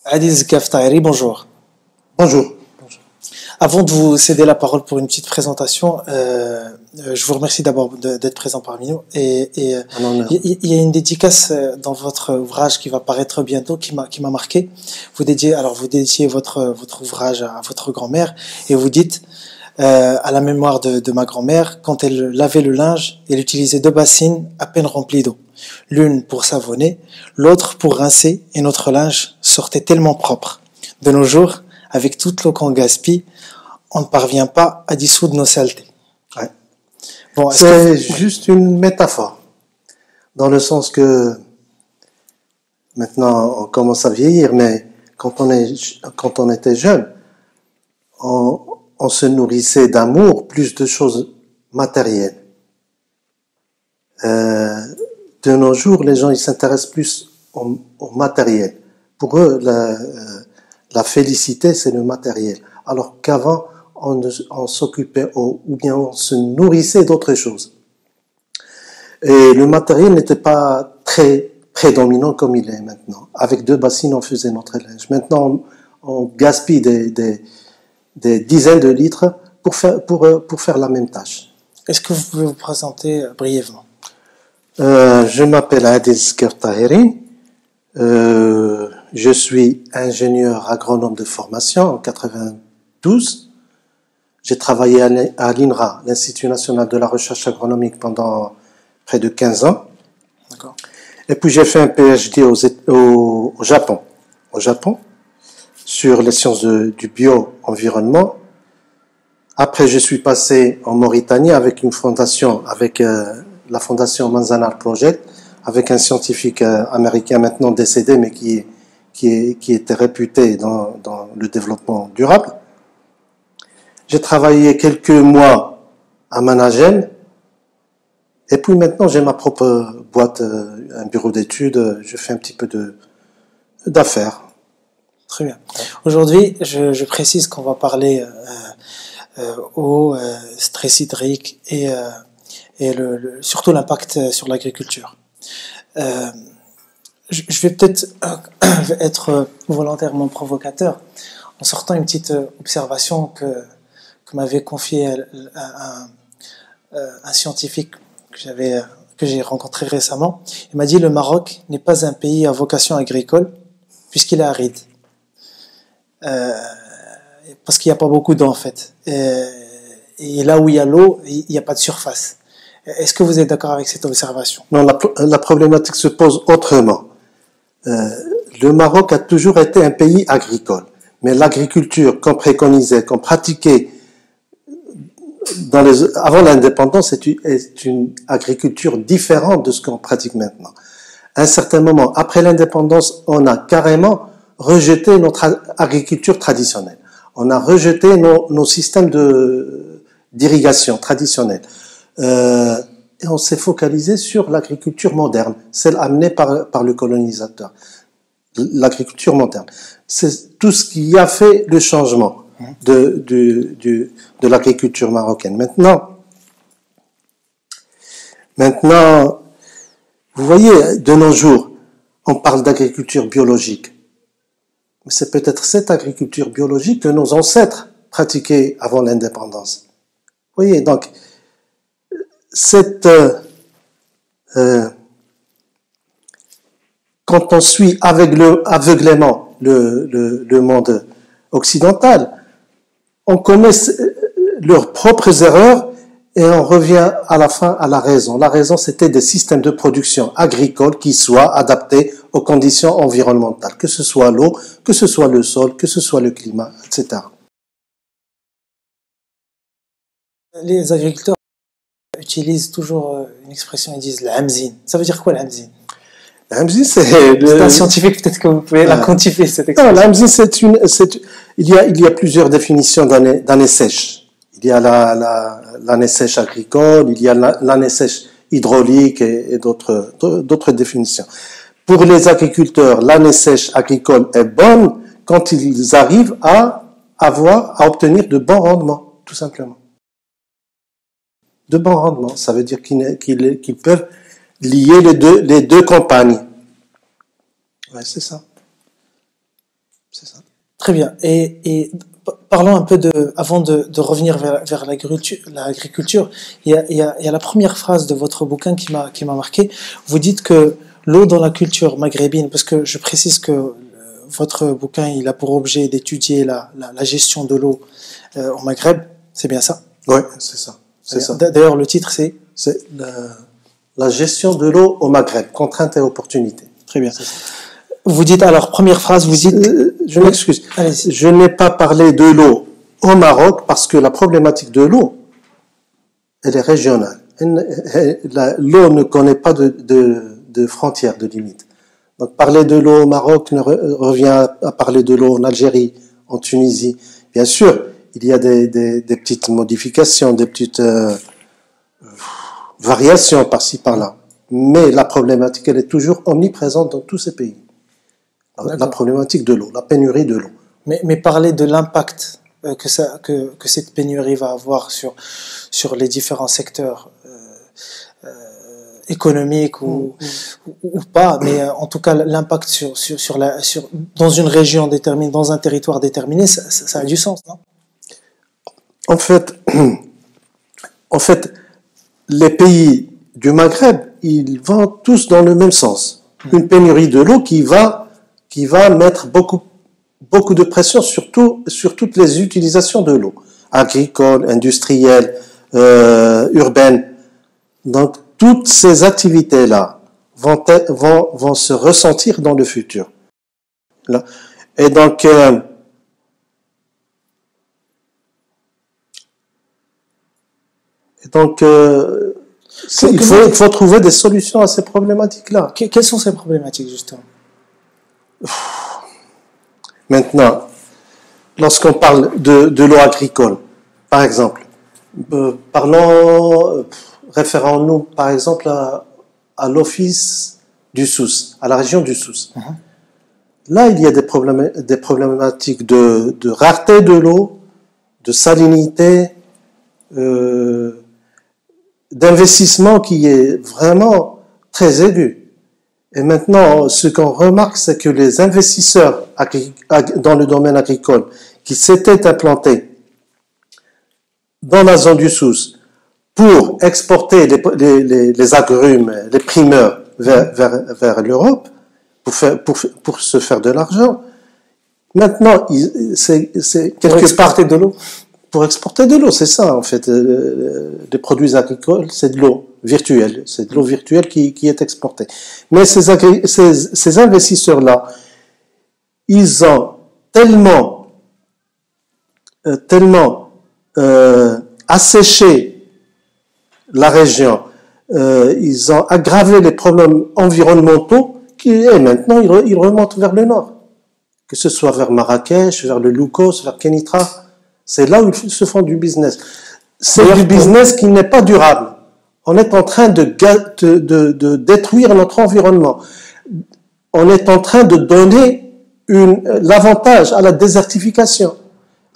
Aziz Kaftaeri, bonjour. Bonjour. Avant de vous céder la parole pour une petite présentation, je vous remercie d'abord d'être présent parmi nous. Il y a une dédicace dans votre ouvrage qui va paraître bientôt, qui m'a marqué. Vous dédiez votre ouvrage à votre grand-mère et vous dites à la mémoire de ma grand-mère, quand elle lavait le linge, elle utilisait 2 bassines à peine remplies d'eau. L'une pour savonner, l'autre pour rincer, et notre linge sortait tellement propre. De nos jours, avec toute l'eau qu'on gaspille, on ne parvient pas à dissoudre nos saletés. Ouais. Bon, c'est juste une métaphore, dans le sens que maintenant on commence à vieillir, mais quand on était jeune, on se nourrissait d'amour plus de choses matérielles. De nos jours, les gens ils s'intéressent plus au matériel. Pour eux, la félicité, c'est le matériel. Alors qu'avant, on s'occupait ou bien on se nourrissait d'autres choses. Et le matériel n'était pas très prédominant comme il est maintenant. Avec 2 bassines, on faisait notre linge. Maintenant, on gaspille des dizaines de litres pour faire la même tâche. Est-ce que vous pouvez vous présenter brièvement? Je m'appelle Aziz Kaftaeri. Je suis ingénieur agronome de formation en 92. J'ai travaillé à l'INRA, l'Institut National de la Recherche Agronomique, pendant près de 15 ans. D'accord. Et puis j'ai fait un PhD au Japon, sur les sciences du bio-environnement. Après, je suis passé en Mauritanie avec une fondation, avec la fondation Manzanar Project, avec un scientifique américain maintenant décédé, mais qui était réputé dans le développement durable. J'ai travaillé quelques mois à Managem, et puis maintenant j'ai ma propre boîte, un bureau d'études, je fais un petit peu d'affaires. Très bien. Aujourd'hui, je précise qu'on va parler au stress hydrique et surtout l'impact sur l'agriculture. Je vais peut-être être volontairement provocateur en sortant une petite observation que m'avait confié un scientifique que j'ai rencontré récemment. Il m'a dit: le Maroc n'est pas un pays à vocation agricole puisqu'il est aride. Parce qu'il n'y a pas beaucoup d'eau en fait. Et là où il y a l'eau, il n'y a pas de surface. Est-ce que vous êtes d'accord avec cette observation? Non, la problématique se pose autrement. Le Maroc a toujours été un pays agricole, mais l'agriculture qu'on préconisait, qu'on pratiquait avant l'indépendance est une agriculture différente de ce qu'on pratique maintenant. À un certain moment, après l'indépendance, on a carrément rejeté notre agriculture traditionnelle. On a rejeté nos systèmes d'irrigation traditionnels. Et on s'est focalisé sur l'agriculture moderne, celle amenée par le colonisateur. L'agriculture moderne. C'est tout ce qui a fait le changement de l'agriculture marocaine. Maintenant, vous voyez, de nos jours, on parle d'agriculture biologique. Mais c'est peut-être cette agriculture biologique que nos ancêtres pratiquaient avant l'indépendance. Vous voyez, donc, quand on suit aveuglément le monde occidental, on connaît leurs propres erreurs et on revient à la fin à la raison. La raison, c'était des systèmes de production agricole qui soient adaptés aux conditions environnementales, que ce soit l'eau, que ce soit le sol, que ce soit le climat, etc. Les agriculteurs utilisent toujours une expression, ils disent l'hamzine. Ça veut dire quoi l'hamzine? L'hamzine, c'est un scientifique, peut-être que vous pouvez la quantifier, cette expression. Non, l'hamzine, il y a plusieurs définitions d'année sèche. Il y a l'année sèche agricole, il y a l'année sèche hydraulique et d'autres définitions. Pour les agriculteurs, l'année sèche agricole est bonne quand ils arrivent à obtenir de bons rendements, tout simplement. De bons rendements, ça veut dire qu'ils peuvent lier les deux campagnes. Ouais, c'est ça. Très bien. Et parlons un peu avant de revenir vers l'agriculture, il y a la première phrase de votre bouquin qui m'a marqué. Vous dites que l'eau dans la culture maghrébine, parce que je précise que votre bouquin, il a pour objet d'étudier la gestion de l'eau au Maghreb, c'est bien ça? Oui, c'est ça. C'est ça. D'ailleurs, le titre, c'est la gestion de l'eau au Maghreb, contraintes et opportunités. Très bien. Vous dites, alors, première phrase, vous dites... je m'excuse. Je n'ai pas parlé de l'eau au Maroc parce que la problématique de l'eau, elle est régionale. L'eau ne connaît pas de frontières, de limites. Donc, parler de l'eau au Maroc revient à parler de l'eau en Algérie, en Tunisie. Bien sûr, il y a des petites modifications, des petites variations par-ci, par-là. Mais la problématique, elle est toujours omniprésente dans tous ces pays. La problématique de l'eau, la pénurie de l'eau. Mais parler de l'impact que cette pénurie va avoir sur les différents secteurs économiques ou pas, mais en tout cas l'impact dans une région déterminée, dans un territoire déterminé, ça a du sens, non? En fait, les pays du Maghreb, ils vont tous dans le même sens. Une pénurie de l'eau qui va mettre beaucoup de pression sur toutes les utilisations de l'eau, agricole, industrielle, urbaine. Donc, toutes ces activités-là vont se ressentir dans le futur. Et donc, il faut trouver des solutions à ces problématiques-là. Quelles sont ces problématiques, justement? Maintenant, lorsqu'on parle de l'eau agricole, par exemple, référons-nous par exemple à l'office du Souss, à la région du Souss. Là, il y a des problématiques de rareté de l'eau, de salinité, d'investissement qui est vraiment très aigu. Et maintenant, ce qu'on remarque, c'est que les investisseurs dans le domaine agricole qui s'étaient implantés dans la zone du Souss pour exporter les agrumes, les primeurs vers l'Europe, pour se faire de l'argent, maintenant, c'est pour exporter de l'eau. Pour exporter de l'eau, c'est ça en fait. Les produits agricoles, c'est de l'eau virtuelle. C'est de l'eau virtuelle qui est exportée. Mais ces investisseurs-là, ils ont tellement asséché la région, ils ont aggravé les problèmes environnementaux et maintenant ils remontent vers le nord. Que ce soit vers Marrakech, vers le Loukos, vers Kenitra. C'est là où ils se font du business. C'est du business qui n'est pas durable. On est en train de détruire notre environnement. On est en train de donner l'avantage à la désertification.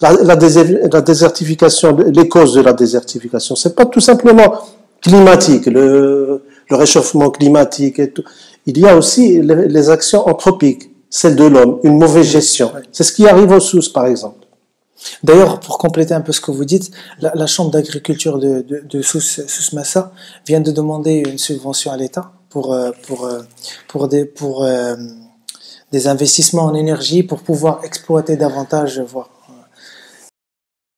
La désertification, les causes de la désertification, c'est pas tout simplement climatique, le réchauffement climatique et tout. Il y a aussi les actions anthropiques, celles de l'homme, une mauvaise gestion. C'est ce qui arrive au Souss, par exemple. D'ailleurs, pour compléter un peu ce que vous dites, la Chambre d'agriculture de Souss Massa vient de demander une subvention à l'État pour des investissements en énergie pour pouvoir exploiter davantage, voire.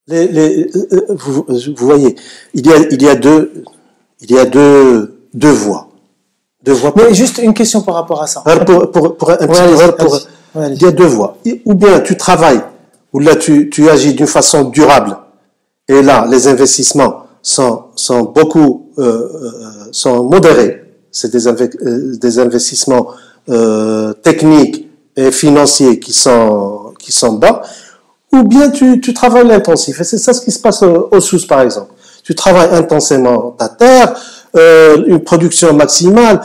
Vous voyez, il y a deux voies. Mais juste une question par rapport à ça. Il y a deux voies. Ou bien tu travailles, ou là tu agis d'une façon durable, et là les investissements sont modérés. C'est des investissements techniques et financiers qui sont bas. Ou bien tu travailles l'intensif. Et c'est ça ce qui se passe au Souss, par exemple. Tu travailles intensément ta terre, une production maximale,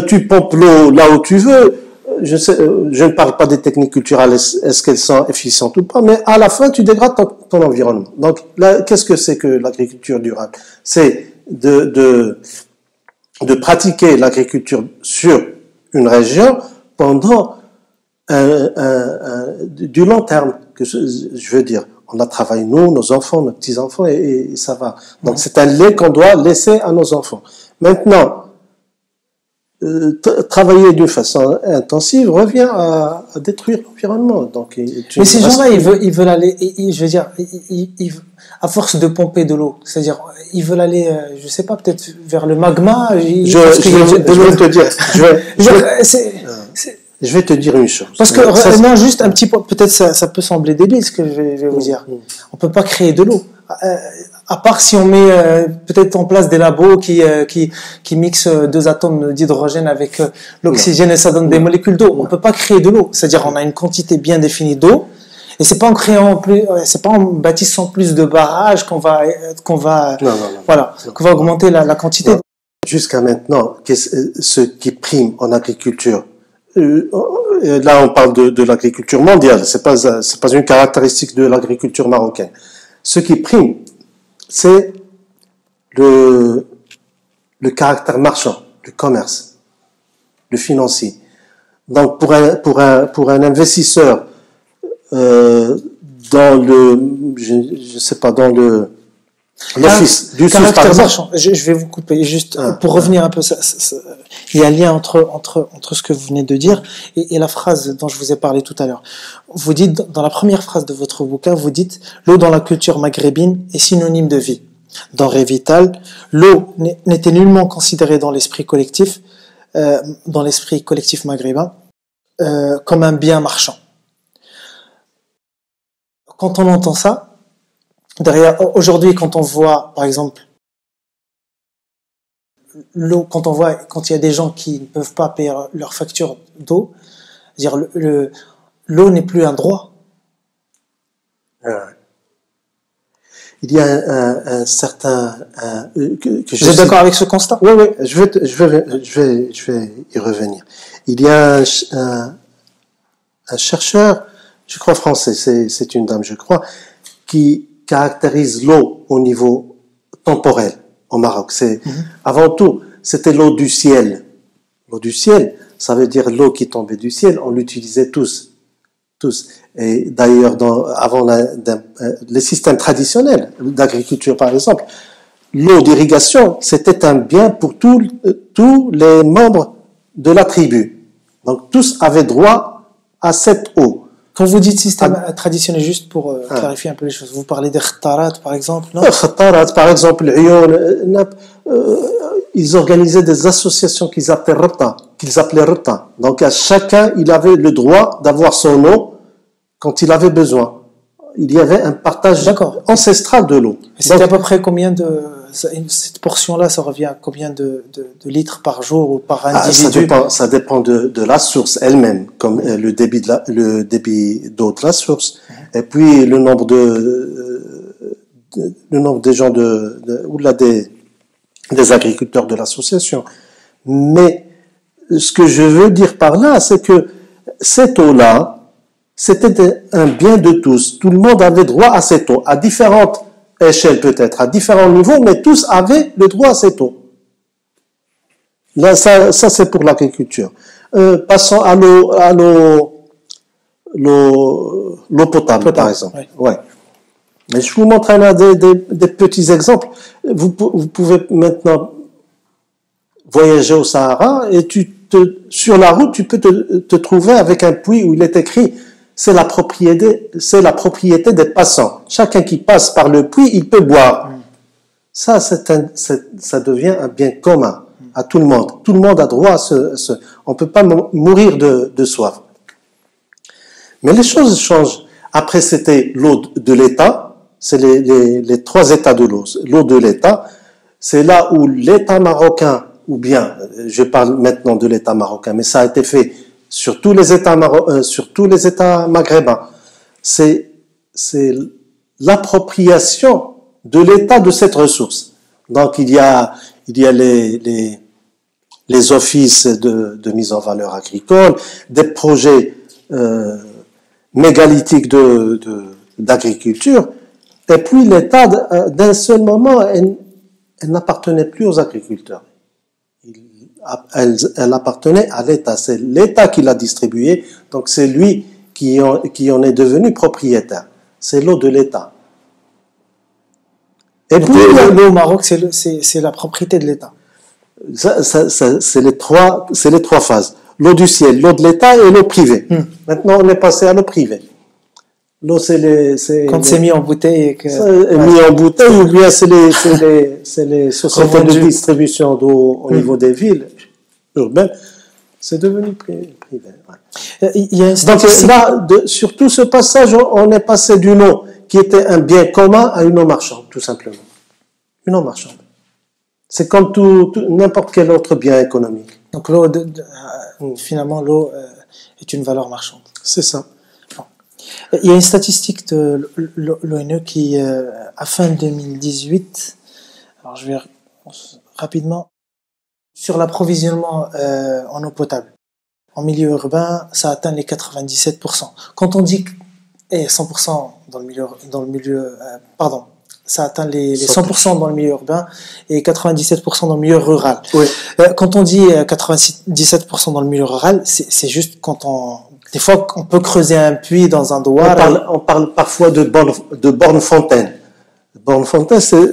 tu pompes l'eau là où tu veux. Je ne parle pas des techniques culturelles, est-ce qu'elles sont efficientes ou pas, mais à la fin, tu dégrades ton environnement. Donc, là, qu'est-ce que c'est que l'agriculture durable? C'est de pratiquer l'agriculture sur une région pendant du long terme, que je veux dire. On a travaillé, nous, nos enfants, nos petits-enfants, et ça va. Donc, c'est un lait qu'on doit laisser à nos enfants. Maintenant, travailler d'une façon intensive revient à détruire l'environnement. Donc, mais ces gens-là, ils veulent aller, je veux dire, à force de pomper de l'eau, c'est-à-dire, ils veulent aller, je sais pas, peut-être vers le magma. Je vais te dire, je vais te dire une chose. Parce que réellement, juste un petit point, peut-être ça peut sembler débile ce que je vais vous dire. On peut pas créer de l'eau. À part si on met peut-être en place des labos qui mixent deux atomes d'hydrogène avec l'oxygène et ça donne des molécules d'eau. On peut pas créer de l'eau. C'est-à-dire on a une quantité bien définie d'eau et c'est pas en créant plus, c'est pas en bâtissant plus de barrages qu'on va augmenter la quantité. Jusqu'à maintenant, ce qui prime en agriculture. Là, on parle de l'agriculture mondiale. C'est pas une caractéristique de l'agriculture marocaine. Ce qui prime, c'est le caractère marchand, le commerce, le financier. Donc, pour un investisseur dans je sais pas, dans l'office du caractère marchand. Je vais vous couper juste pour revenir un peu. Il y a un lien entre ce que vous venez de dire et la phrase dont je vous ai parlé tout à l'heure. Vous dites dans la première phrase de votre bouquin, vous dites l'eau dans la culture maghrébine est synonyme de vie. Denrée vitale, l'eau n'était nullement considérée dans l'esprit collectif maghrébin comme un bien marchand. Quand on entend ça, aujourd'hui, quand on voit, par exemple, l'eau, quand il y a des gens qui ne peuvent pas payer leur facture d'eau, dire l'eau n'est plus un droit. Il y a un certain Vous êtes d'accord avec ce constat? Oui, je vais y revenir. Il y a un chercheur, je crois français, c'est une dame, je crois, qui caractérise l'eau au niveau temporel au Maroc. Avant tout, c'était l'eau du ciel. L'eau du ciel, ça veut dire l'eau qui tombait du ciel, on l'utilisait tous. Et d'ailleurs, avant les systèmes traditionnels d'agriculture, par exemple, l'eau d'irrigation, c'était un bien pour tous les membres de la tribu. Donc, tous avaient droit à cette eau. Quand vous dites système traditionnel, juste pour clarifier un peu les choses, vous parlez des khatarat, par exemple, non? Khatarat, par exemple, ils organisaient des associations qu'ils appelaient Rata. Donc, à chacun, il avait le droit d'avoir son eau quand il avait besoin. Il y avait un partage ancestral de l'eau. C'était à peu près combien cette portion-là, ça revient à combien de litres par jour ou par individu? Ça dépend de la source elle-même, comme le débit d'eau de la source, et puis le nombre des gens des agriculteurs de l'association. Mais ce que je veux dire par là, c'est que cette eau-là, c'était un bien de tous. Tout le monde avait droit à cette eau, à différentes échelles peut-être, à différents niveaux, mais tous avaient le droit à cette eau. Là, ça c'est pour l'agriculture. Passons à l'eau potable, par exemple. Ouais. Mais je vous montre des petits exemples. Vous pouvez maintenant voyager au Sahara et sur la route, tu peux te trouver avec un puits où il est écrit c'est la propriété des passants. Chacun qui passe par le puits, il peut boire. Ça devient un bien commun à tout le monde. Tout le monde a droit à on peut pas mourir de soif. Mais les choses changent. Après, c'était l'eau de l'État. C'est les trois états de l'eau. L'eau de l'État, c'est là où l'État marocain, ou bien, je parle maintenant de l'État marocain, mais ça a été fait sur tous les États maghrébins. C'est l'appropriation de l'État de cette ressource. Donc il y a les offices de mise en valeur agricole, des projets mégalithiques d'agriculture, et puis l'État d'un seul moment, elle n'appartenait plus aux agriculteurs. elle appartenait à l'État. C'est l'État qui l'a distribuée, donc c'est lui qui en est devenu propriétaire. C'est l'eau de l'État. Et puis l'eau au Maroc, c'est la propriété de l'État. C'est les trois phases. L'eau du ciel, l'eau de l'État et l'eau privée. Maintenant, on est passé à l'eau privée. L'eau, quand c'est mis en bouteille mis en bouteille, ou bien c'est les sociétés de distribution d'eau au niveau des villes urbaines. C'est devenu privé. Ouais. Il y a donc là, sur tout ce passage, on est passé d'une eau qui était un bien commun à une eau marchande, tout simplement. Une eau marchande. C'est comme n'importe quel autre bien économique. Donc l'eau, finalement, l'eau est une valeur marchande. C'est ça. Il y a une statistique de l'ONU qui, à fin 2018, alors je vais rapidement, sur l'approvisionnement en eau potable. En milieu urbain, ça atteint les 97%. Quand on dit 100% dans le milieu, ça atteint les 100% dans le milieu urbain et 97% dans le milieu rural. Oui. Quand on dit 97% dans le milieu rural, c'est juste des fois, on peut creuser un puits dans un douar. On parle parfois de borne fontaine. Borne fontaine, c'est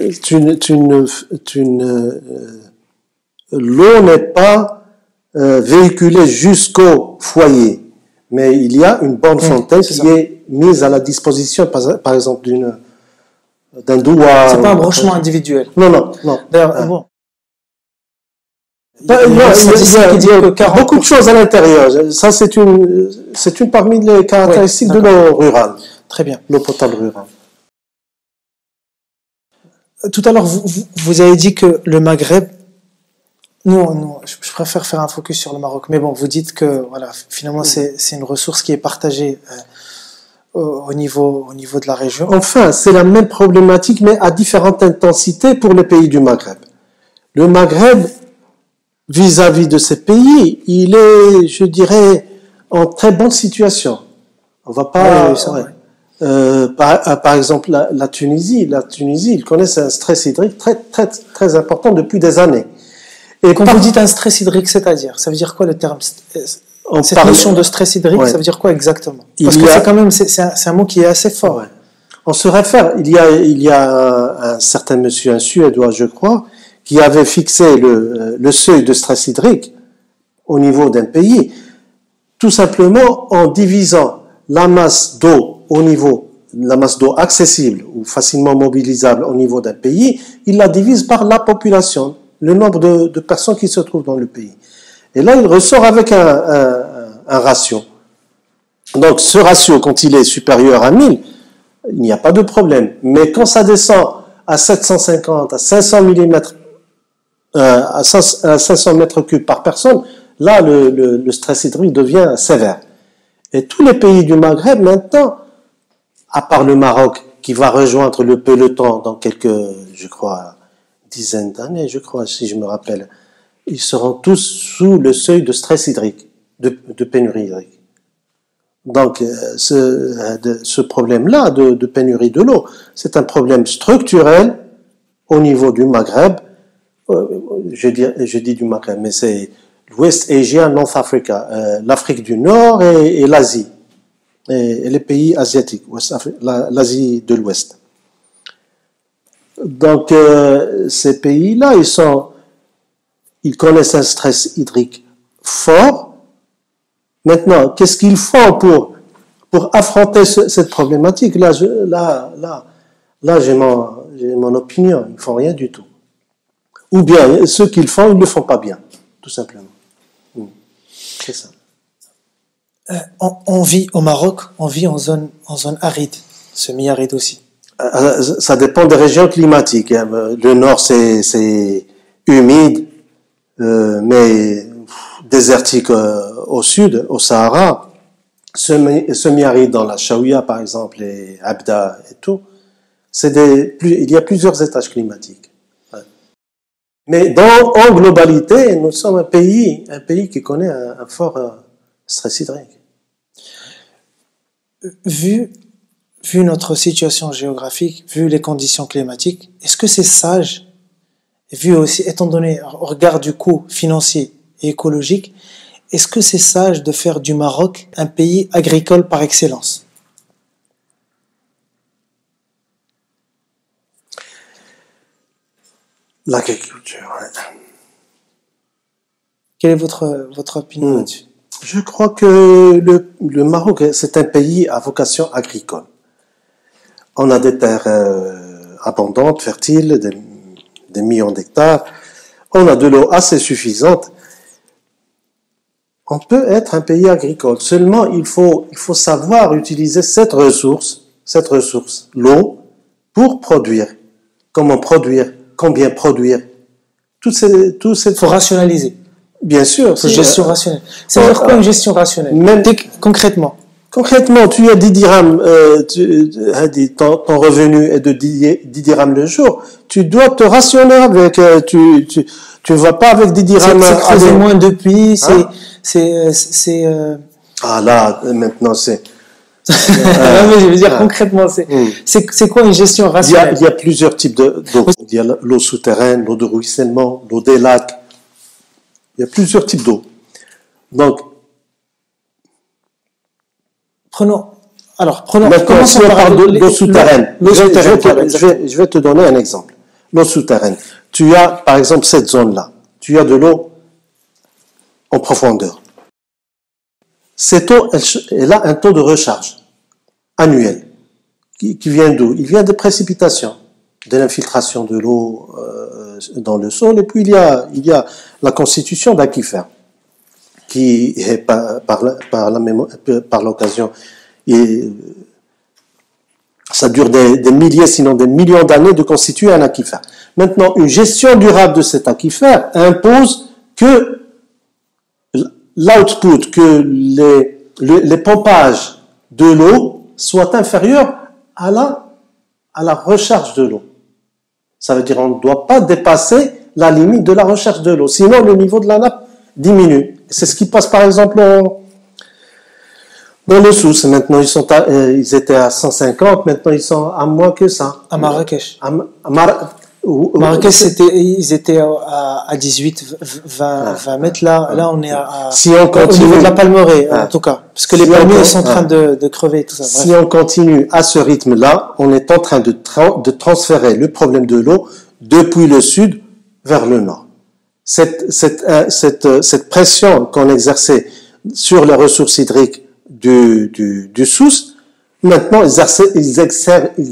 l'eau n'est pas véhiculée jusqu'au foyer, mais il y a une borne fontaine qui est mise à la disposition, par exemple, d'un douar. C'est pas un branchement individuel. Non. D'ailleurs, bon. Il y a beaucoup de choses à l'intérieur. Ça, c'est une parmi les caractéristiques de l'eau rurale. Très bien. L'eau potable rurale. Tout à l'heure, vous avez dit que le Maghreb, nous, je préfère faire un focus sur le Maroc, mais bon, vous dites que, voilà, finalement, c'est une ressource qui est partagée au niveau de la région. Enfin, c'est la même problématique, mais à différentes intensités pour les pays du Maghreb. Le Maghreb, vis-à-vis de ces pays, il est, je dirais, en très bonne situation. On va pas. Par exemple, la Tunisie, ils connaissent un stress hydrique très important depuis des années. Et quand vous dites un stress hydrique, c'est-à-dire, ça veut dire quoi le terme? Cette notion de stress hydrique, ça veut dire quoi exactement? Parce que c'est quand même, c'est un mot qui est assez fort. Ouais. On se réfère. Il y a un certain monsieur, un Suédois, je crois, qui avait fixé le seuil de stress hydrique au niveau d'un pays, tout simplement en divisant la masse d'eau la masse d'eau accessible ou facilement mobilisable au niveau d'un pays, il la divise par la population, le nombre de personnes qui se trouvent dans le pays. Et là, il ressort avec un ratio. Donc, ce ratio, quand il est supérieur à 1000, il n'y a pas de problème. Mais quand ça descend à 750, à 500 mm, à 500 mètres cubes par personne, là, le stress hydrique devient sévère. Et tous les pays du Maghreb, maintenant, à part le Maroc, qui va rejoindre le peloton dans quelques, je crois, dizaines d'années, si je me rappelle, ils seront tous sous le seuil de stress hydrique, de pénurie hydrique. Donc, ce problème-là de pénurie de l'eau, c'est un problème structurel au niveau du Maghreb. Je dis du Maghreb, mais c'est l'Ouest Asia, North Africa, l'Afrique du Nord et l'Asie, et les pays asiatiques, l'Asie de l'Ouest. Donc, ces pays-là, ils connaissent un stress hydrique fort. Maintenant, qu'est-ce qu'ils font pour affronter cette problématique? Là, j'ai mon opinion. Ils font rien du tout. Ou bien, ceux qu'ils font, ils ne le font pas bien, tout simplement. C'est ça. On vit au Maroc, on vit en zone aride, semi-aride aussi. Ça dépend des régions climatiques. Le nord, c'est humide, mais désertique au sud, au Sahara. Semi-aride dans la Chaouia, par exemple, et Abda et tout. Il y a plusieurs étages climatiques. Mais en globalité, nous sommes un pays qui connaît un fort stress hydrique. Vu notre situation géographique, vu les conditions climatiques, est-ce que c'est sage, vu aussi, étant donné, au regard du coût financier et écologique, est-ce que c'est sage de faire du Maroc un pays agricole par excellence? L'agriculture, ouais. Quelle est votre opinion là-dessus? Je crois que le Maroc, c'est un pays à vocation agricole. On a des terres abondantes, fertiles, des millions d'hectares. On a de l'eau assez suffisante. On peut être un pays agricole. Seulement, il faut savoir utiliser cette ressource, l'eau, pour produire. Comment produire? Combien produire? Il faut rationaliser. Bien sûr. C'est gestion rationnelle. Ça veut dire quoi une gestion rationnelle? Même concrètement. Concrètement, tu as 10 dirhams, ton revenu est de 10 dirhams le jour, tu dois te rationner avec, tu vas pas avec 10 dirhams. C'est creuser moins de puits, Ah là, maintenant c'est... mais je veux dire concrètement, c'est quoi une gestion rationnelle? Il y a plusieurs types d'eau. Il y a l'eau souterraine, l'eau de ruissellement, l'eau des lacs. Il y a plusieurs types d'eau. Donc, Prenons. Maintenant, si on parle d'eau souterraine, je vais te donner un exemple. L'eau souterraine. Tu as, par exemple, cette zone-là. Tu as de l'eau en profondeur. Cette eau, elle a un taux de recharge annuel. Qui vient d'où? Il vient des précipitations, de l'infiltration de l'eau dans le sol. Et puis, il y a la constitution d'aquifères, qui est par l'occasion, et ça dure des milliers, sinon des millions d'années de constituer un aquifère. Maintenant, une gestion durable de cet aquifère impose que l'output, que les pompages de l'eau soient inférieurs à la recharge de l'eau. Ça veut dire qu'on ne doit pas dépasser la limite de la recharge de l'eau, sinon le niveau de la nappe diminue. C'est ce qui passe par exemple dans le Souss. Maintenant ils étaient à 150, maintenant ils sont à moins que ça. À Marrakech. Marrakech, ils étaient à 18, 20 mètres. Là, on est au niveau de la palmeraie, en tout cas. Parce que les palmiers sont en train de crever, tout ça. Bref. Si on continue à ce rythme-là, on est en train de transférer le problème de l'eau depuis le sud vers le nord. Cette pression qu'on exerçait sur les ressources hydriques du Souss, maintenant, ils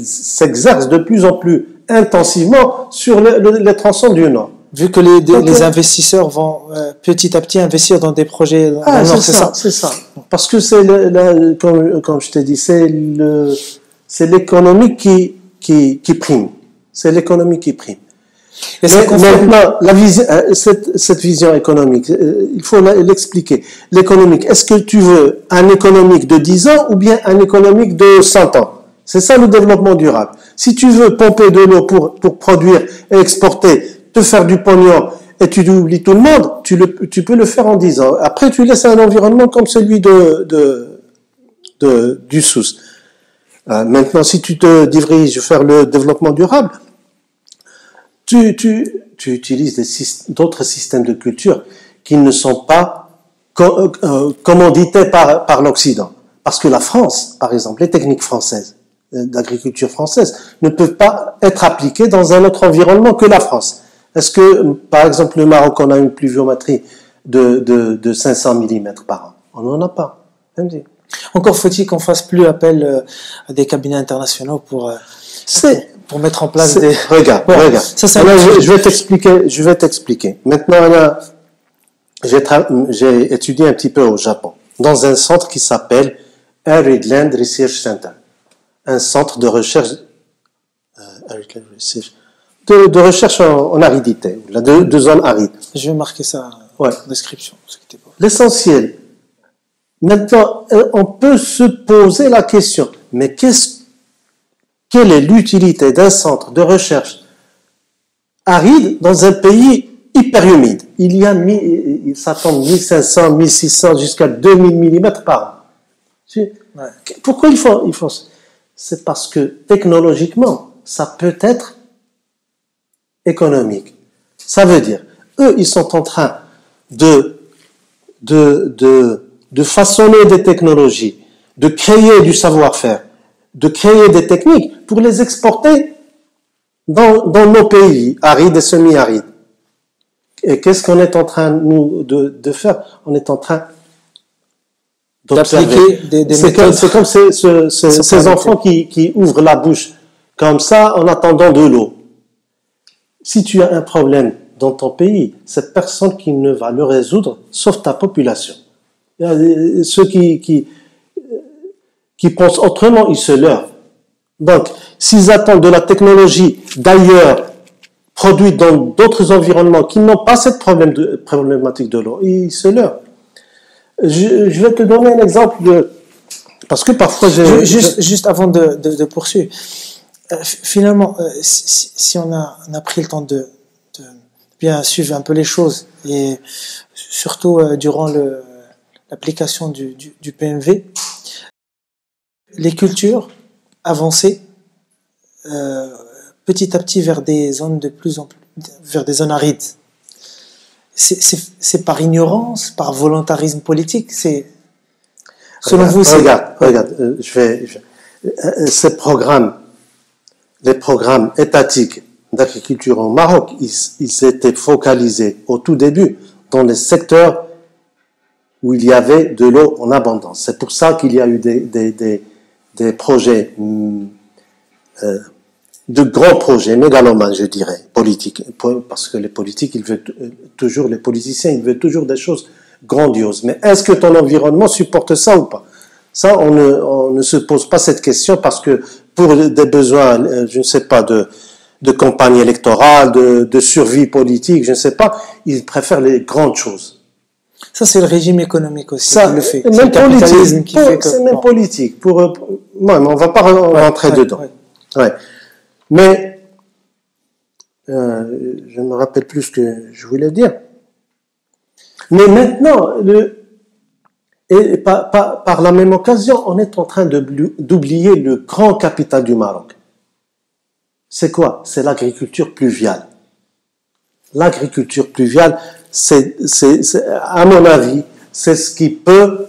s'exercent de plus en plus intensivement sur les tronçons du Nord. Vu que les investisseurs vont petit à petit investir dans des projets dans le Nord, c'est ça. Parce que comme je t'ai dit, c'est l'économie qui prime. C'est l'économie qui prime. Et maintenant, cette vision économique, il faut l'expliquer. L'économique, est-ce que tu veux un économique de 10 ans ou bien un économique de 100 ans? C'est ça le développement durable. Si tu veux pomper de l'eau pour produire et exporter, te faire du pognon et tu oublies tout le monde, tu peux le faire en 10 ans. Après, tu laisses un environnement comme celui du Souss. Maintenant, si tu te diriges vers le développement durable, tu utilises d'autres systèmes de culture qui ne sont pas commandités par l'Occident. Parce que la France, par exemple, les techniques françaises, d'agriculture française, ne peuvent pas être appliquées dans un autre environnement que la France. Est-ce que, par exemple, le Maroc, on a une pluviométrie de 500 mm par an? On n'en a pas. Encore faut-il qu'on fasse plus appel à des cabinets internationaux pour mettre en place des... Regarde. Je vais t'expliquer. Maintenant, j'ai étudié un petit peu au Japon, dans un centre qui s'appelle Arid Land Research Center. Un centre de recherche de recherche en aridité, de zones arides. Je vais marquer ça en description. L'essentiel. Maintenant, on peut se poser la question, mais quelle est l'utilité d'un centre de recherche aride dans un pays hyper humide? Ça tombe 1500, 1600 jusqu'à 2000 mm par an. Pourquoi ils font ça? C'est parce que technologiquement, ça peut être économique. Ça veut dire, eux, ils sont en train de de façonner des technologies, de créer du savoir-faire, de créer des techniques pour les exporter dans nos pays arides et semi-arides. Et qu'est-ce qu'on est en train, nous, de faire? On est en train d'appliquer des méthodes. C'est comme ces enfants qui ouvrent la bouche comme ça en attendant de l'eau. Si tu as un problème dans ton pays, c'est personne qui ne va le résoudre, sauf ta population. Ceux qui pensent autrement, ils se leurrent. Donc, s'ils attendent de la technologie d'ailleurs, produite dans d'autres environnements qui n'ont pas cette problématique de l'eau, ils se leurrent. Je vais te donner un exemple parce que parfois juste avant de poursuivre, finalement, si on a pris le temps de bien suivre un peu les choses et surtout durant l'application du PMV, les cultures avançaient petit à petit vers des zones vers des zones arides. C'est par ignorance, par volontarisme politique, selon vous, regarde, ces programmes, les programmes étatiques d'agriculture au Maroc, ils étaient focalisés au tout début dans les secteurs où il y avait de l'eau en abondance. C'est pour ça qu'il y a eu des projets, de grands projets, mégalomanes, je dirais, politiques. Parce que les politiciens, ils veulent toujours des choses grandioses. Mais est-ce que ton environnement supporte ça ou pas? Ça, on ne se pose pas cette question parce que pour des besoins, je ne sais pas, de campagne électorale, de survie politique, je ne sais pas, ils préfèrent les grandes choses. Ça, c'est le régime économique aussi ça, qui le fait. C'est le capitalisme qui fait que... C'est même politique. Mais on ne va pas rentrer dedans. Ouais. Mais, je ne me rappelle plus ce que je voulais dire. Mais maintenant, par la même occasion, on est en train d'oublier le grand capital du Maroc. C'est quoi? C'est l'agriculture pluviale. L'agriculture pluviale, c'est, à mon avis, c'est ce qui peut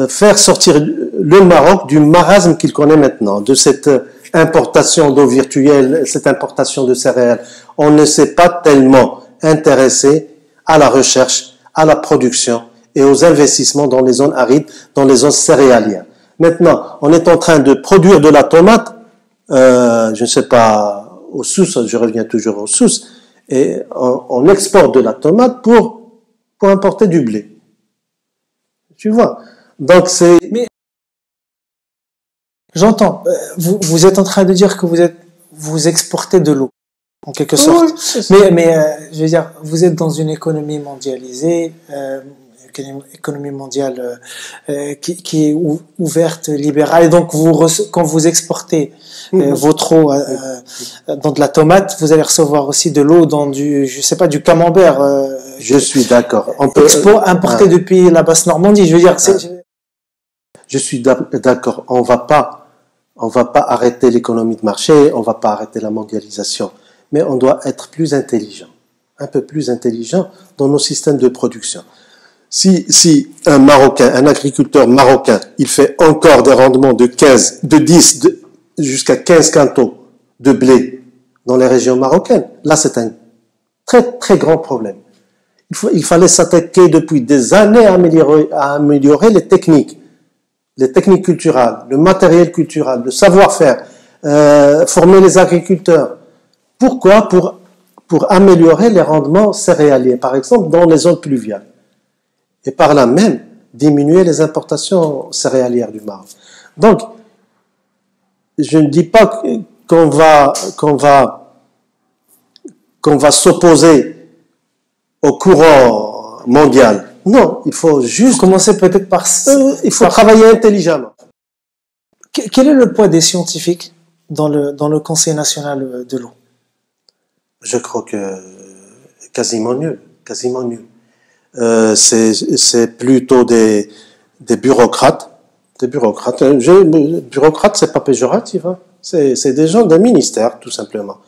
faire sortir le Maroc du marasme qu'il connaît maintenant, de cette importation d'eau virtuelle, cette importation de céréales. On ne s'est pas tellement intéressé à la recherche, à la production et aux investissements dans les zones arides, dans les zones céréalières. Maintenant, on est en train de produire de la tomate, je ne sais pas, au Sousse, je reviens toujours au Sousse, et on exporte de la tomate pour importer du blé. Tu vois? Donc c'est... Mais j'entends. Vous êtes en train de dire que vous exportez de l'eau, en quelque sorte. Oui, mais je veux dire, vous êtes dans une économie mondialisée, économie mondiale qui est ouverte, libérale, et donc quand vous exportez votre eau dans de la tomate, vous allez recevoir aussi de l'eau dans je sais pas, du camembert. Je suis d'accord. On peut importer depuis la basse Normandie. Je veux dire, je suis d'accord. On va pas arrêter l'économie de marché, on va pas arrêter la mondialisation, mais on doit être plus intelligent, un peu plus intelligent dans nos systèmes de production. Si un agriculteur marocain, il fait encore des rendements de 10 jusqu'à 15 quintaux de blé dans les régions marocaines, là c'est un très très grand problème. Il fallait s'attaquer depuis des années à améliorer les techniques culturelles, le matériel culturel, le savoir-faire, former les agriculteurs. Pourquoi? Pour améliorer les rendements céréaliers, par exemple, dans les zones pluviales. Et par là même, diminuer les importations céréalières du Maroc. Donc, je ne dis pas qu'on va s'opposer au courant mondial. Non, il faut juste commencer peut-être par... il faut travailler intelligemment. Quel est le poids des scientifiques dans le Conseil national de l'eau? Je crois que quasiment nul. C'est plutôt des bureaucrates. Bureaucrates, c'est pas péjoratif, hein. C'est des gens d'un ministère, tout simplement,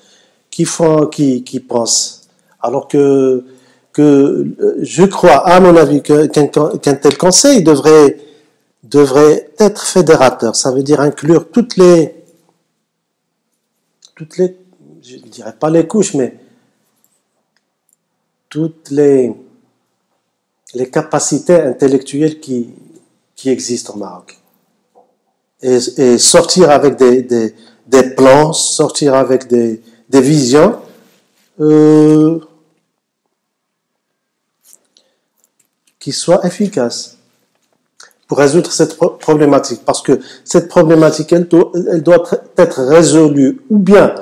qui pensent. Alors que je crois, à mon avis, qu'un tel conseil devrait être fédérateur. Ça veut dire inclure toutes les, je ne dirais pas les couches, mais toutes les capacités intellectuelles qui existent au Maroc. Et sortir avec des plans, sortir avec des visions, qui soient efficaces pour résoudre cette problématique. Parce que cette problématique, elle doit être résolue ou bien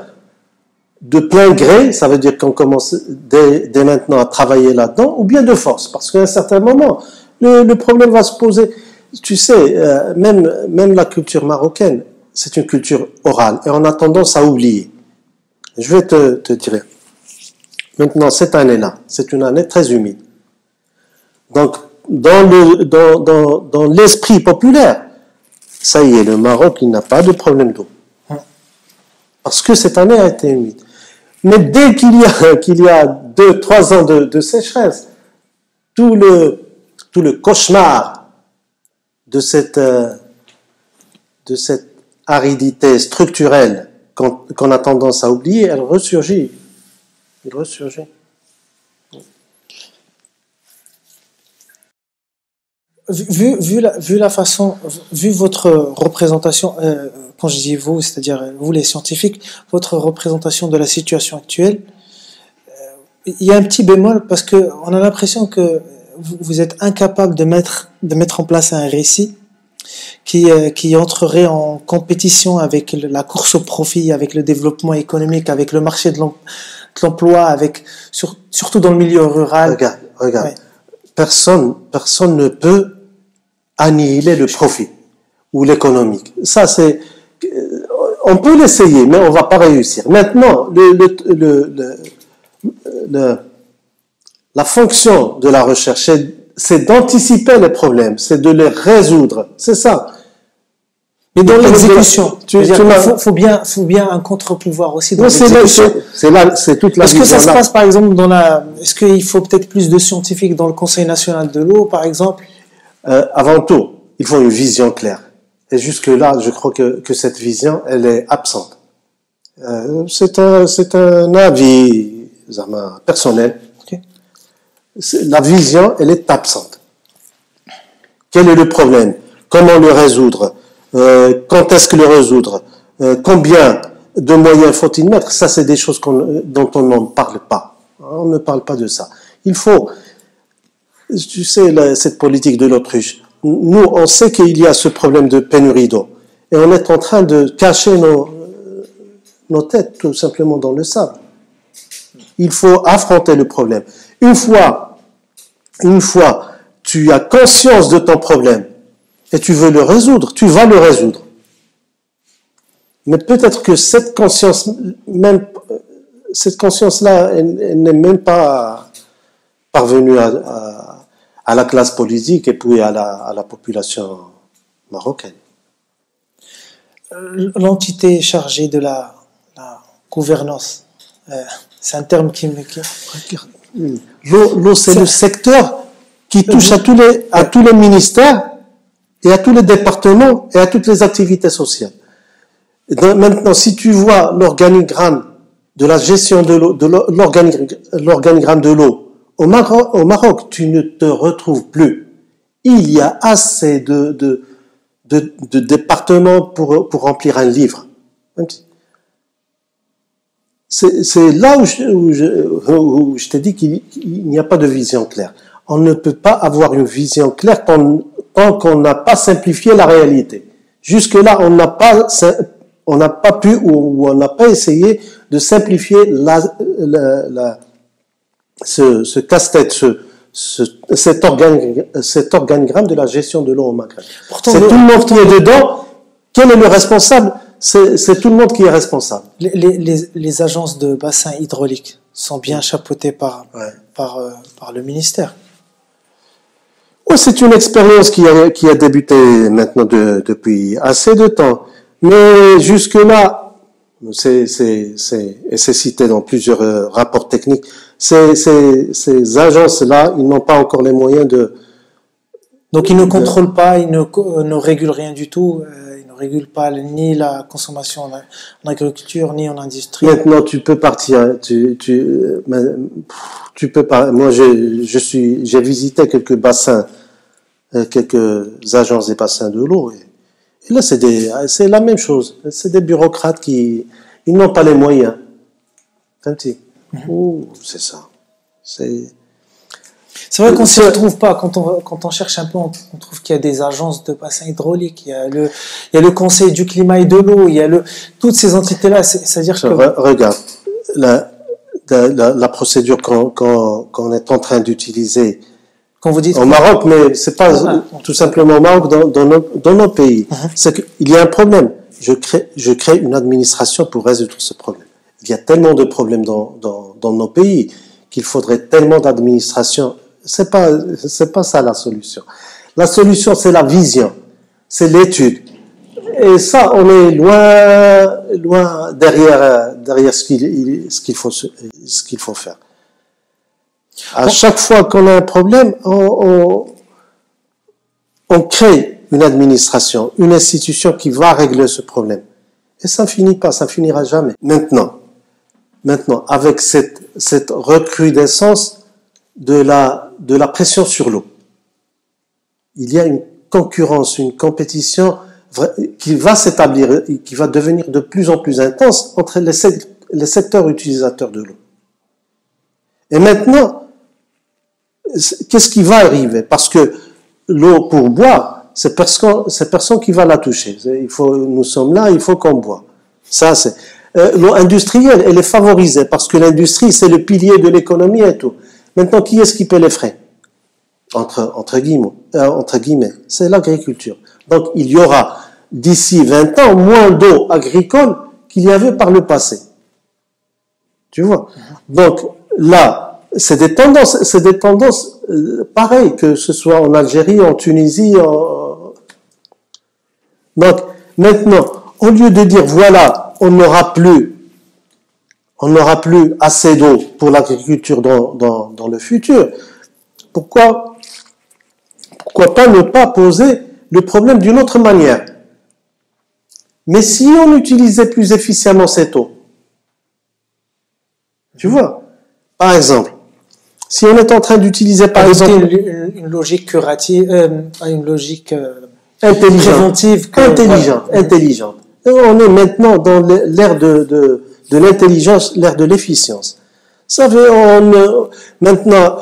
de plein gré, ça veut dire qu'on commence dès maintenant à travailler là-dedans, ou bien de force. Parce qu'à un certain moment, le problème va se poser. Tu sais, même la culture marocaine, c'est une culture orale et on a tendance à oublier. Je vais te dire. Maintenant, cette année-là, c'est une année très humide. Donc, dans l'esprit populaire, ça y est, le Maroc, il n'a pas de problème d'eau. Parce que cette année a été humide. Mais dès qu'il y a 2-3 ans de sécheresse, tout le cauchemar de cette aridité structurelle qu'on a tendance à oublier, elle ressurgit. Vu la façon, vu votre représentation, quand je dis vous, c'est-à-dire vous les scientifiques, votre représentation de la situation actuelle, il y a un petit bémol parce que on a l'impression que vous êtes incapable de mettre en place un récit qui entrerait en compétition avec la course au profit, avec le développement économique, avec le marché de l'emploi, surtout dans le milieu rural. Regarde. Ouais. Personne ne peut annihiler le profit ou l'économique. Ça, on peut l'essayer, mais on va pas réussir. Maintenant, la fonction de la recherche, c'est d'anticiper les problèmes, c'est de les résoudre. C'est ça. Mais dans l'exécution, il faut bien un contre-pouvoir aussi dans l'exécution. C'est toute la Est-ce que ça se passe, par exemple, est-ce qu'il faut peut-être plus de scientifiques dans le Conseil national de l'eau, par exemple? Avant tout, il faut une vision claire. Et jusque-là, je crois que cette vision, elle est absente. C'est un avis personnel. Okay. La vision, elle est absente. Quel est le problème? Comment le résoudre? Quand est-ce que le résoudre? Combien de moyens faut-il mettre? Ça, c'est des choses dont on n'en parle pas. On ne parle pas de ça. Il faut, tu sais, cette politique de l'autruche. Nous, on sait qu'il y a ce problème de pénurie d'eau. Et on est en train de cacher nos têtes, tout simplement, dans le sable. Il faut affronter le problème. Une fois tu as conscience de ton problème, et tu veux le résoudre, tu vas le résoudre. Mais peut-être que cette conscience-là, elle n'est même pas parvenue à la classe politique et puis à la population marocaine. L'entité chargée de la gouvernance, c'est un terme qui me... L'eau, c'est le secteur qui touche à tous les ministères et à tous les départements et à toutes les activités sociales. Maintenant, si tu vois l'organigramme de la gestion de l'eau, l'organigramme de l'eau au Maroc, tu ne te retrouves plus. Il y a assez de départements pour remplir un livre. C'est là où je t'ai dit qu'il n'y a pas de vision claire. On ne peut pas avoir une vision claire tant qu'on n'a pas simplifié la réalité. Jusque-là, on n'a pas pu ou on n'a pas essayé de simplifier ce casse-tête, cet organigramme de la gestion de l'eau au Maghreb. Pourtant, c'est tout le monde qui est dedans. Quel est le responsable? C'est tout le monde qui est responsable. Les agences de bassins hydrauliques sont bien chapeautées par le ministère. Oui, c'est une expérience qui a débuté maintenant depuis assez de temps. Mais jusque-là, Et c'est cité dans plusieurs rapports techniques. Ces agences-là, ils n'ont pas encore les moyens de... Donc ils ne contrôlent pas, ils ne régulent rien du tout, ils ne régulent pas ni la consommation en agriculture, ni en industrie. Maintenant, tu peux partir, tu peux pas. Moi, j'ai visité quelques bassins, quelques agences des bassins de l'eau, et là, c'est la même chose. C'est des bureaucrates ils n'ont pas les moyens. C'est ça. C'est vrai qu'on ne s'y retrouve pas. Quand on cherche un peu, on trouve qu'il y a des agences de bassins hydrauliques, il y a le Conseil du climat et de l'eau, il y a toutes ces entités-là. C'est-à-dire que... Regarde, la procédure qu'on est en train d'utiliser quand vous dites au Maroc, mais c'est pas tout simplement au Maroc, dans nos pays. C'est qu'il y a un problème. Je crée une administration pour résoudre ce problème. Il y a tellement de problèmes dans nos pays qu'il faudrait tellement d'administration. C'est pas ça la solution. La solution, c'est la vision, c'est l'étude. Et ça, on est loin derrière ce qu'il faut faire. À chaque fois qu'on a un problème, on crée une administration, une institution qui va régler ce problème. Et ça ne finit pas, ça ne finira jamais. Maintenant, avec cette recrudescence de la pression sur l'eau, il y a une concurrence, une compétition qui va s'établir, qui va devenir de plus en plus intense entre les secteurs utilisateurs de l'eau. Et maintenant, qu'est-ce qui va arriver? Parce que l'eau pour boire, c'est personne qui va la toucher. Nous sommes là, il faut qu'on boive. Ça, c'est l'eau industrielle, elle est favorisée parce que l'industrie, c'est le pilier de l'économie et tout. Maintenant, qui est-ce qui paie les frais? Entre guillemets, c'est l'agriculture. Donc, il y aura d'ici 20 ans moins d'eau agricole qu'il y avait par le passé. Tu vois? Donc, là, c'est des tendances pareilles, que ce soit en Algérie, en Tunisie. Donc, maintenant, au lieu de dire, voilà, on n'aura plus assez d'eau pour l'agriculture dans le futur, pourquoi pas ne pas poser le problème d'une autre manière? Mais si on utilisait plus efficacement cette eau, tu vois, par exemple, si on est en train d'utiliser par exemple une logique curative, une logique préventive, intelligente. Et on est maintenant dans l'ère de l'intelligence, l'ère de l'efficience. Ça fait maintenant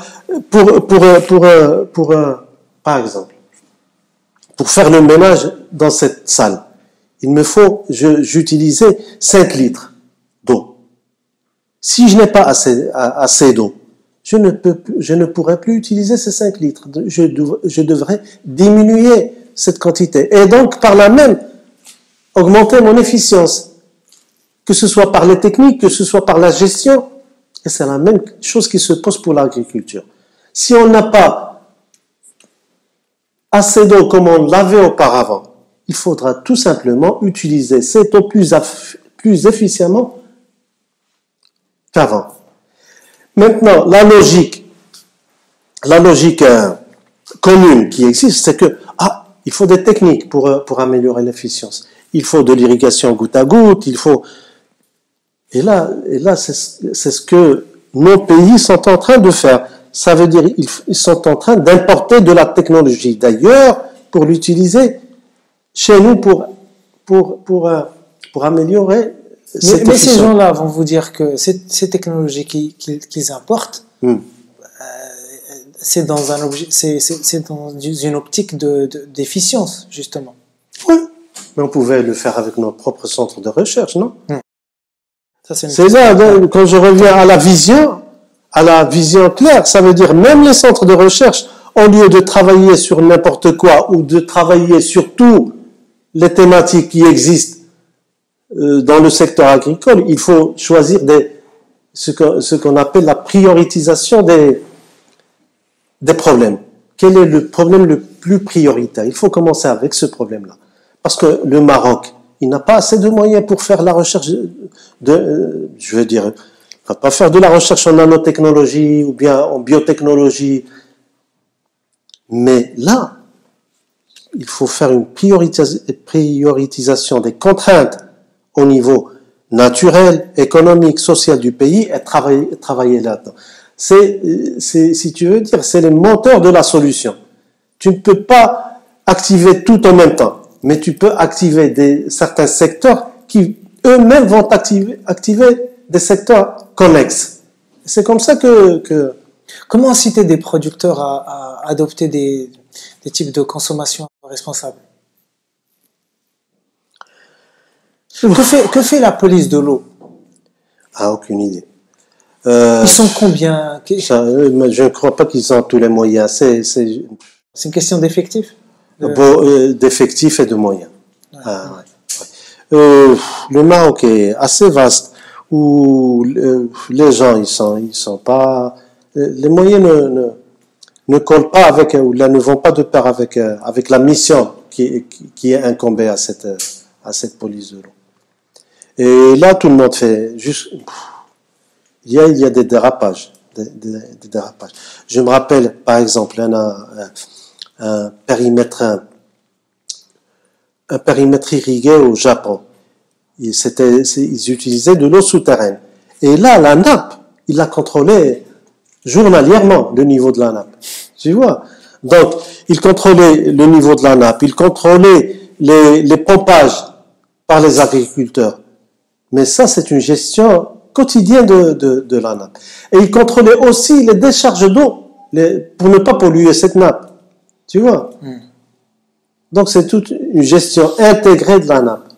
par exemple, pour faire le ménage dans cette salle, j'utilisais 5 litres d'eau. Si je n'ai pas assez d'eau, je ne pourrai plus utiliser ces 5 litres. Je devrais diminuer cette quantité. Et donc, par là même, augmenter mon efficience. Que ce soit par les techniques, que ce soit par la gestion. Et c'est la même chose qui se pose pour l'agriculture. Si on n'a pas assez d'eau comme on l'avait auparavant, il faudra tout simplement utiliser cette eau plus efficacement qu'avant. Maintenant, la logique commune qui existe, c'est que il faut des techniques pour améliorer l'efficience. Il faut de l'irrigation goutte à goutte, et là, c'est ce que nos pays sont en train de faire. Ça veut dire ils sont en train d'importer de la technologie d'ailleurs pour l'utiliser chez nous pour améliorer cette efficience. Mais ces gens-là vont vous dire que ces technologies qu'ils importent, c'est dans une optique d'efficience, justement. Oui, mais on pouvait le faire avec nos propres centres de recherche, non? C'est là, quand je reviens à la vision claire, ça veut dire même les centres de recherche, au lieu de travailler sur n'importe quoi ou de travailler sur toutes les thématiques qui existent dans le secteur agricole, il faut choisir ce qu'on appelle la priorisation des problèmes. Quel est le problème le plus prioritaire? Il faut commencer avec ce problème-là. Parce que le Maroc, il n'a pas assez de moyens pour faire la recherche je veux dire, il va pas faire de la recherche en nanotechnologie ou bien en biotechnologie. Mais là, il faut faire une prioritisation des contraintes au niveau naturel, économique, social du pays et travailler là-dedans. Si tu veux dire, c'est les moteurs de la solution. Tu ne peux pas activer tout en même temps, mais tu peux activer certains secteurs qui eux-mêmes vont activer des secteurs connexes. C'est comme ça que... Comment inciter des producteurs à adopter des types de consommation responsables? Que fait la police de l'eau? Ah, aucune idée. Ils sont combien? Je ne crois pas qu'ils ont tous les moyens. C'est une question d'effectifs? D'effectifs et de moyens. Ouais. Ah, ouais. Le Maroc est assez vaste, où les gens, ils sont pas... Les moyens ne collent pas avec, ou là, ne vont pas de pair avec la mission qui est incombée à cette police de l'eau. Et là, tout le monde fait juste... Il y a des dérapages. Des dérapages. Je me rappelle, par exemple, un périmètre irrigué au Japon. Ils utilisaient de l'eau souterraine. Et là, la nappe, ils la contrôlaient journalièrement, le niveau de la nappe. Tu vois? Donc, ils contrôlaient le niveau de la nappe, ils contrôlaient les pompages par les agriculteurs. Mais ça, c'est une gestion quotidienne de la nappe. Et ils contrôlaient aussi les décharges d'eau pour ne pas polluer cette nappe. Tu vois? Donc, c'est toute une gestion intégrée de la nappe.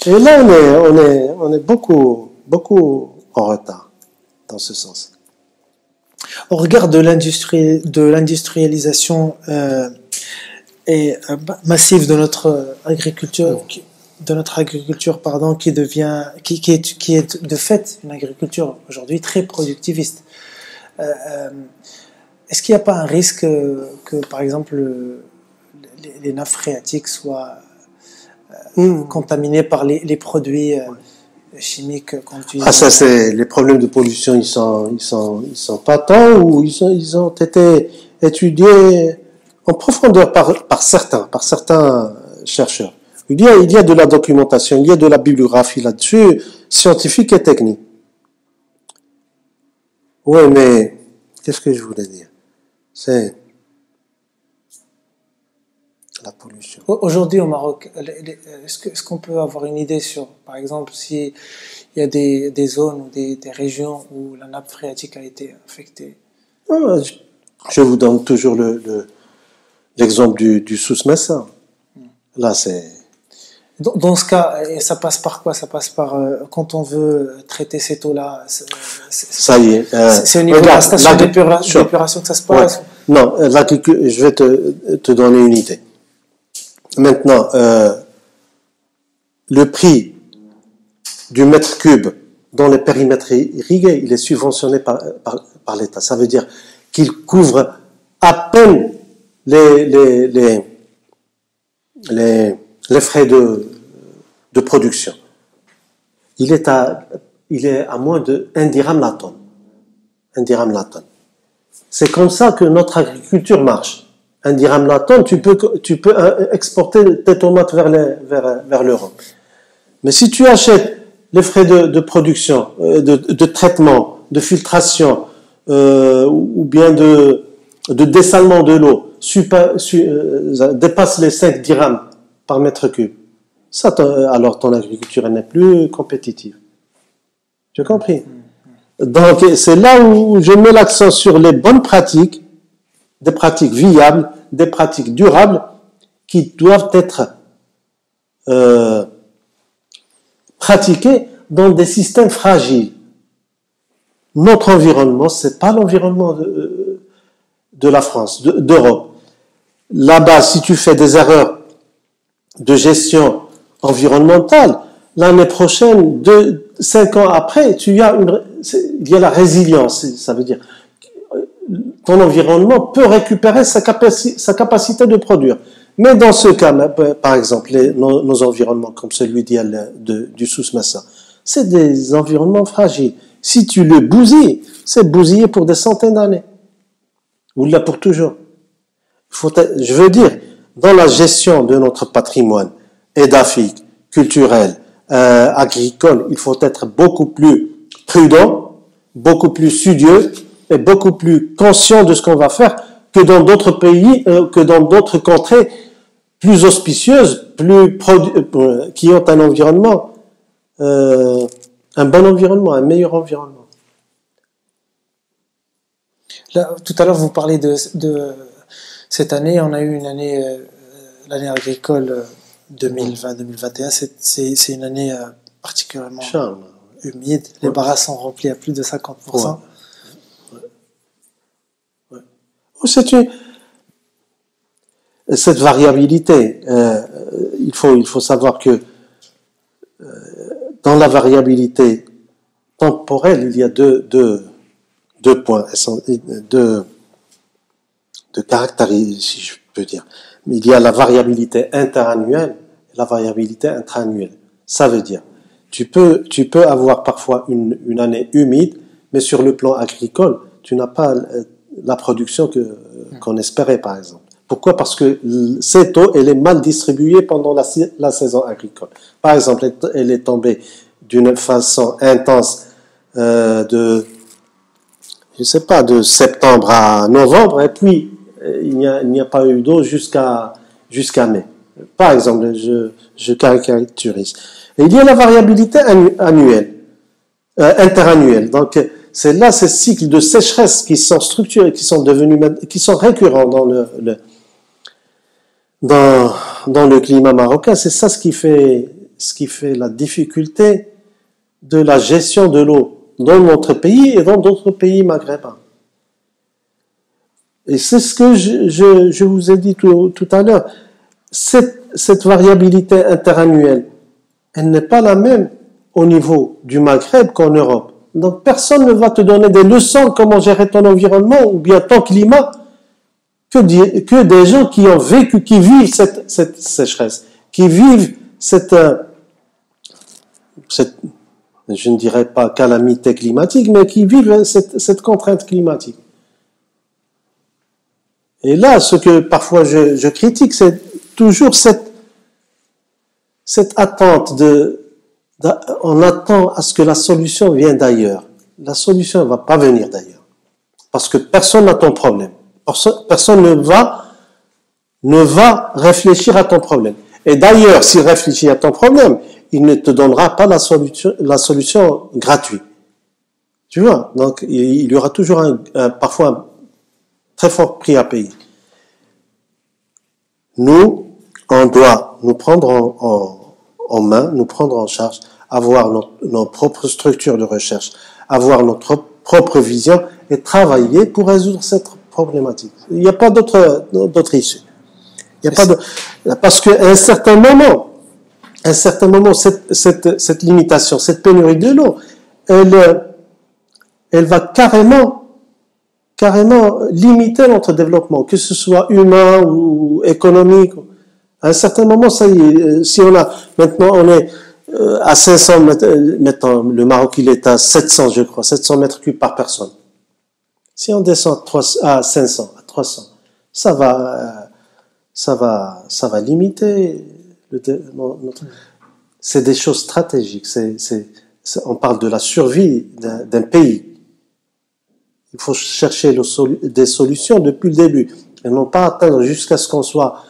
Et là, on est beaucoup en retard dans ce sens. Au regard de l'industrialisation massive de notre agriculture, qui est de fait une agriculture aujourd'hui très productiviste. Est-ce qu'il n'y a pas un risque que, par exemple, les nappes phréatiques soient contaminées par les produits chimiques qu'on utilise? Ah, ça, c'est les problèmes de pollution, ils sont pas tant, ou ils ont été étudiés en profondeur par certains chercheurs. Il y a de la documentation, il y a de la bibliographie là-dessus, scientifique et technique. Oui, mais qu'est-ce que je voulais dire? C'est la pollution. Aujourd'hui au Maroc, est-ce qu'on peut avoir une idée sur, par exemple, s'il y a des zones ou des régions où la nappe phréatique a été affectée? Je vous donne toujours l'exemple du Souss-Massa. Là, c'est... Dans ce cas, ça passe par quoi? Ça passe par, quand on veut traiter cette eau-là, ça y est. C'est au niveau de la station d'épuration que ça se passe? Ouais. Non, je vais te donner une idée. Maintenant, le prix du mètre cube dans les périmètres irrigués, il est subventionné par l'État. Ça veut dire qu'il couvre à peine les frais de production. Il est à moins de 1 dirham la tonne. 1 dirham la tonne. C'est comme ça que notre agriculture marche. 1 dirham la tonne, tu peux exporter tes tomates vers l'Europe. Mais si tu achètes les frais de production, de traitement, de filtration, ou bien de dessalement de l'eau, dépasse les 5 dirhams par mètre cube, alors ton agriculture n'est plus compétitive. Tu as compris? Donc, c'est là où je mets l'accent sur les bonnes pratiques, des pratiques viables, des pratiques durables, qui doivent être pratiquées dans des systèmes fragiles. Notre environnement, c'est pas l'environnement de la France, d'Europe. Là-bas, si tu fais des erreurs de gestion environnementale, l'année prochaine, 5 ans après, il y a la résilience. Ça veut dire ton environnement peut récupérer sa capacité de produire. Mais dans ce cas, par exemple, nos environnements comme celui du Souss-Massa, c'est des environnements fragiles. Si tu le bousilles, c'est bousillé pour des centaines d'années. Ou là pour toujours. Je veux dire, dans la gestion de notre patrimoine édaphique, culturel, agricole, il faut être beaucoup plus prudent, beaucoup plus studieux et beaucoup plus conscient de ce qu'on va faire que dans d'autres pays, que dans d'autres contrées plus auspicieuses, qui ont un environnement, un bon environnement, un meilleur environnement. Là, tout à l'heure, vous parlez de cette année. On a eu une année, l'année agricole 2020-2021. C'est une année particulièrement humide. Les barrages sont remplis à plus de 50%. Ouais. Cette variabilité, il faut savoir que dans la variabilité temporelle, il y a deux points, deux caractères, si je peux dire. Mais il y a la variabilité interannuelle et la variabilité intra-annuelle. Ça veut dire, tu peux avoir parfois une année humide, mais sur le plan agricole, tu n'as pas la production qu'on espérait, par exemple. Pourquoi? Parce que cette eau, elle est mal distribuée pendant la saison agricole. Par exemple, elle est tombée d'une façon intense de septembre à novembre, et puis il n'y a pas eu d'eau jusqu'à mai. Par exemple, je caricaturise. Et il y a la variabilité annuelle, interannuelle. Donc, c'est là ces cycles de sécheresse qui sont structurés, qui sont récurrents dans le climat marocain. C'est ça ce qui fait la difficulté de la gestion de l'eau dans notre pays et dans d'autres pays maghrébins. Et c'est ce que je vous ai dit tout à l'heure. Cette variabilité interannuelle, elle n'est pas la même au niveau du Maghreb qu'en Europe. Donc personne ne va te donner des leçons comment gérer ton environnement ou bien ton climat que des gens qui ont vécu, qui vivent cette sécheresse, qui vivent cette je ne dirais pas calamité climatique, mais qui vivent cette contrainte climatique. Et là, ce que parfois je critique, c'est toujours cette attente on attend à ce que la solution vienne d'ailleurs. La solution ne va pas venir d'ailleurs. Parce que personne n'a ton problème. Personne ne va réfléchir à ton problème. Et d'ailleurs, s'il réfléchit à ton problème, il ne te donnera pas la solution gratuite. Tu vois? Donc, il y aura toujours parfois un très fort prix à payer. Nous, on doit nous prendre en main, nous prendre en charge, avoir nos propres structures de recherche, avoir notre propre vision et travailler pour résoudre cette problématique. Il n'y a pas d'autre issue. Il n'y a pas parce qu'à un certain moment, cette limitation, cette pénurie de l'eau, elle va carrément limiter notre développement, que ce soit humain ou économique. À un certain moment, ça y est, si maintenant on est à 500 mètres, maintenant le Maroc il est à 700 je crois, 700 mètres cubes par personne. Si on descend à 500, à 300, ça va limiter c'est des choses stratégiques, on parle de la survie d'un pays. Il faut chercher des solutions depuis le début et non pas attendre jusqu'à ce qu'on soit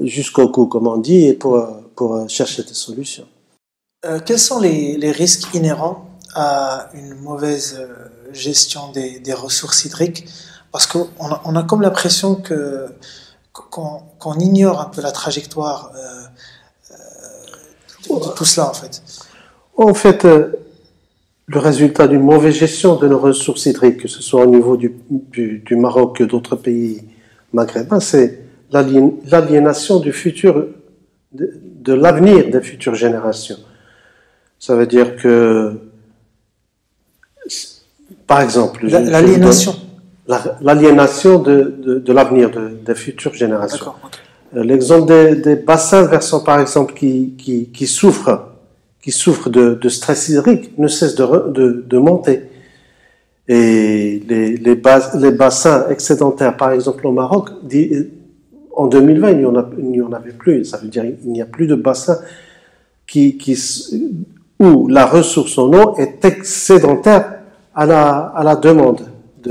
jusqu'au cou, comme on dit, et pour chercher des solutions. Quels sont les risques inhérents à une mauvaise gestion des ressources hydriques? Parce qu'on a comme l'impression qu'on ignore un peu la trajectoire de tout cela, en fait. En fait, le résultat d'une mauvaise gestion de nos ressources hydriques, que ce soit au niveau du Maroc que d'autres pays maghrébins, c'est l'aliénation du futur, de l'avenir des futures générations. Ça veut dire que, par exemple, l'aliénation de l'avenir des futures générations. Okay. L'exemple des bassins versants, par exemple, qui souffrent de stress hydrique, ne cessent de monter. Et les bassins excédentaires, par exemple au Maroc, en 2020, il n'y en avait plus. Ça veut dire qu'il n'y a plus de bassins où la ressource en eau est excédentaire à la demande.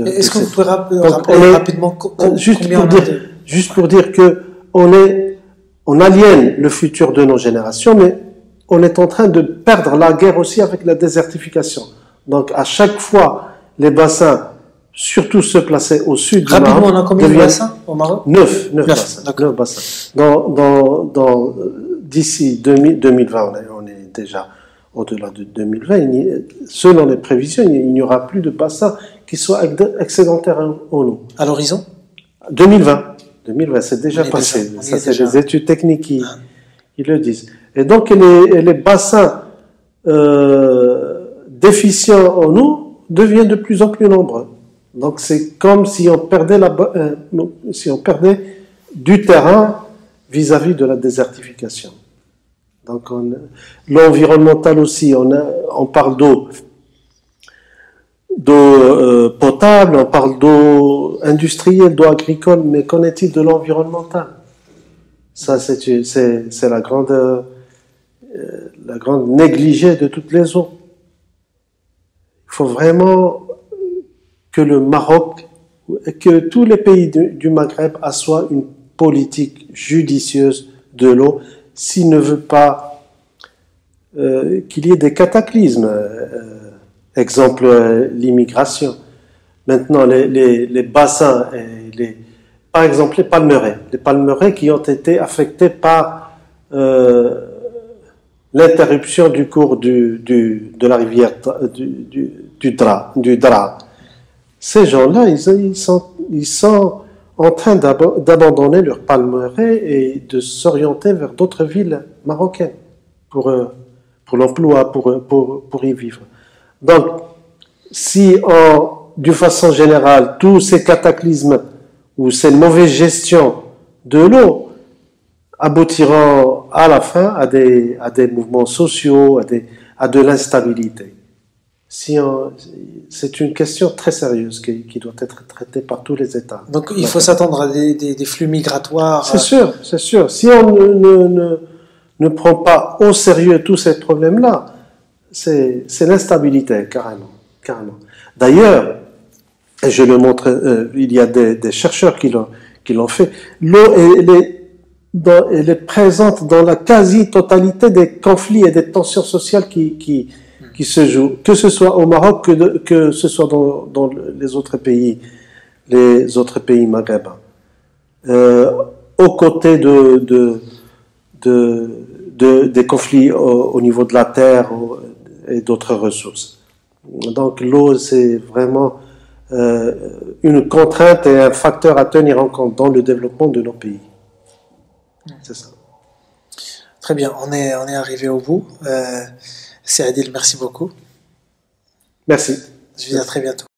Est-ce que vous pouvez rappeler rapidement juste pour dire que on aliène le futur de nos générations, mais on est en train de perdre la guerre aussi avec la désertification. Donc, à chaque fois, les bassins, surtout ceux placés au sud du Maroc... Rapidement, on a combien de bassins au Maroc? 9 bassins. D'ici 2020, on est déjà au-delà de 2020. Selon les prévisions, il n'y aura plus de bassins qui soient excédentaires en eau. À l'horizon 2020, c'est déjà passé. Ça, c'est les études techniques qui le disent. Et donc, les bassins déficients en eau deviennent de plus en plus nombreux. Donc, c'est comme si on perdait du terrain vis-à-vis de la désertification. Donc, l'environnemental aussi, on parle d'eau potable, on parle d'eau industrielle, d'eau agricole, mais qu'en est-il de l'environnemental? Ça, c'est la grande négligée de toutes les eaux. Il faut vraiment que le Maroc, que tous les pays du Maghreb assoient une politique judicieuse de l'eau s'il ne veut pas qu'il y ait des cataclysmes. Exemple, l'immigration. Maintenant, les bassins, par exemple les palmeraies qui ont été affectés par l'interruption du cours de la rivière du Dra. Ces gens-là, ils sont en train d'abandonner leurs palmeraies et de s'orienter vers d'autres villes marocaines pour l'emploi, pour y vivre. Donc, si d'une façon générale, tous ces cataclysmes ou ces mauvaises gestions de l'eau aboutiront à la fin à des mouvements sociaux, à de l'instabilité. C'est une question très sérieuse qui doit être traitée par tous les États. Donc il faut s'attendre à des flux migratoires. C'est sûr. Si on ne prend pas au sérieux tous ces problèmes-là, c'est l'instabilité, carrément. D'ailleurs, et je le montre, il y a des chercheurs qui l'ont fait, l'eau elle est présente dans la quasi-totalité des conflits et des tensions sociales qui se jouent, que ce soit au Maroc, que ce soit dans les autres pays maghrébins. Aux côtés des conflits au niveau de la terre et d'autres ressources. Donc l'eau, c'est vraiment une contrainte et un facteur à tenir en compte dans le développement de nos pays. C'est ça. Très bien, on est arrivé au bout. C'est Adil, merci beaucoup. Merci. Je vous dis à très bientôt.